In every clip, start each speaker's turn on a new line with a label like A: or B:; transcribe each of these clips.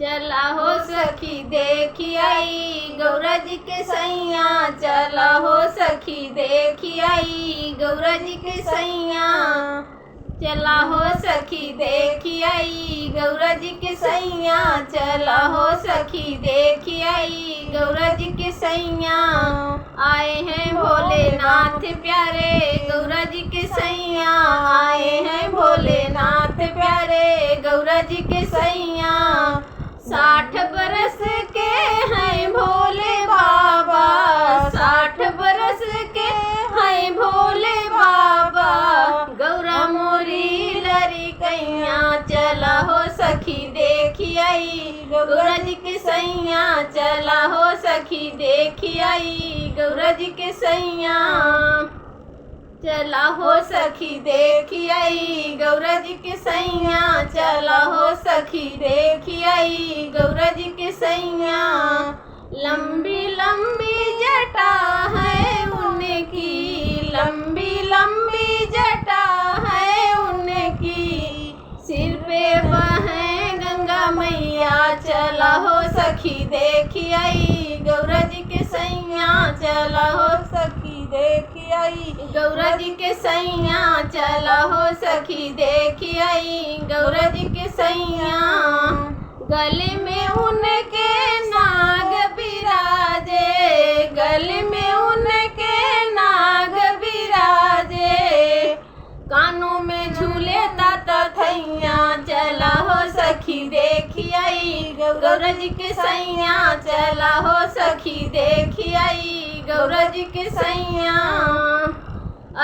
A: चला हो सखी देखी आई गौरा जी के सैया। चला हो सखी देखी आई गौरा जी के सैया। चला हो सखी देखी आई गौरा जी के सैया। चला हो सखी देखी आई गौरा जी के सैया। आए हैं भोलेनाथ प्यारे गौरा जी के सैया। आए हैं भोलेनाथ प्यारे गौरा जी के सैया। 60 बरस के हैं भोले बाबा। 60 बरस के हैं भोले बाबा। गौरा मोरी लरी कैया। चला हो सखी देखी आई गौरा जी के सैया। चला हो सखी देखी आई गौरा जी के सैया। चला हो सखी देखी आई गौरा जी के सैया। चला हो सखी देखी आई गौरा जी के सैया। लंबी लंबी जटा है उनकी। लंबी लंबी जटा है उनकी। सिर पे बहे गंगा मैया। चला हो सखी देखी आई गौरा जी के सैया। चला हो सखी देखी आई गौरा जी के सैया। चला हो सखी देखी आई गौरा जी के सैया। गले में उनके नाग बिराजे। गले में उनके नाग बिराजे। कानों में झूले ताता थैया। चला हो सखी देखी आई गौरा जी के सैया। चला हो सखी देखी आई गौरा जी के सैया।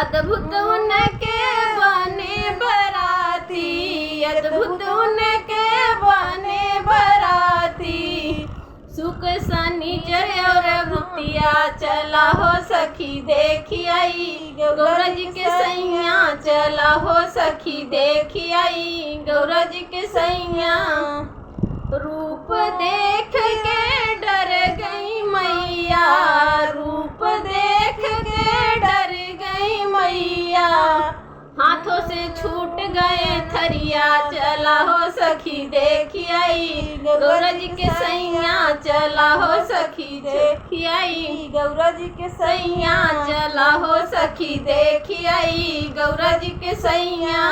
A: अद्भुत उनके बने बराती। अद्भुत उनके बने बराती। सुख शनिचर और भुतिया। चला हो सखी देखी आई गौरा जी के सैया। चला हो सखी देखी आई गौरा जी के सैया। रूप देख के डर गई मैया। रूप देख के डर गई मैया। हाथों से छूट गए थरिया। चला हो सखी देखी आई गौरा जी के सैया। चला हो सखी देखी आई गौरा जी के सैया। चला हो सखी देखी आई गौरा जी के सैया।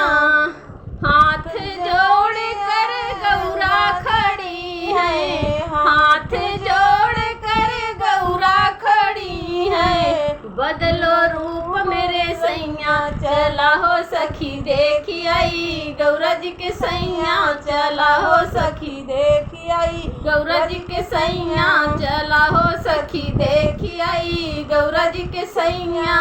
A: हाथ जोड़ कर गौरा खड़ी है। हाथ जोड़ कर गौरा खड़ी है। बदलो रूप मेरे सैया। चला हो सखी देखी आई गौरा जी के सैया। चला हो सखी देखी आई गौरा जी के सैया। चला हो सखी देखी आई गौरा जी के सैया।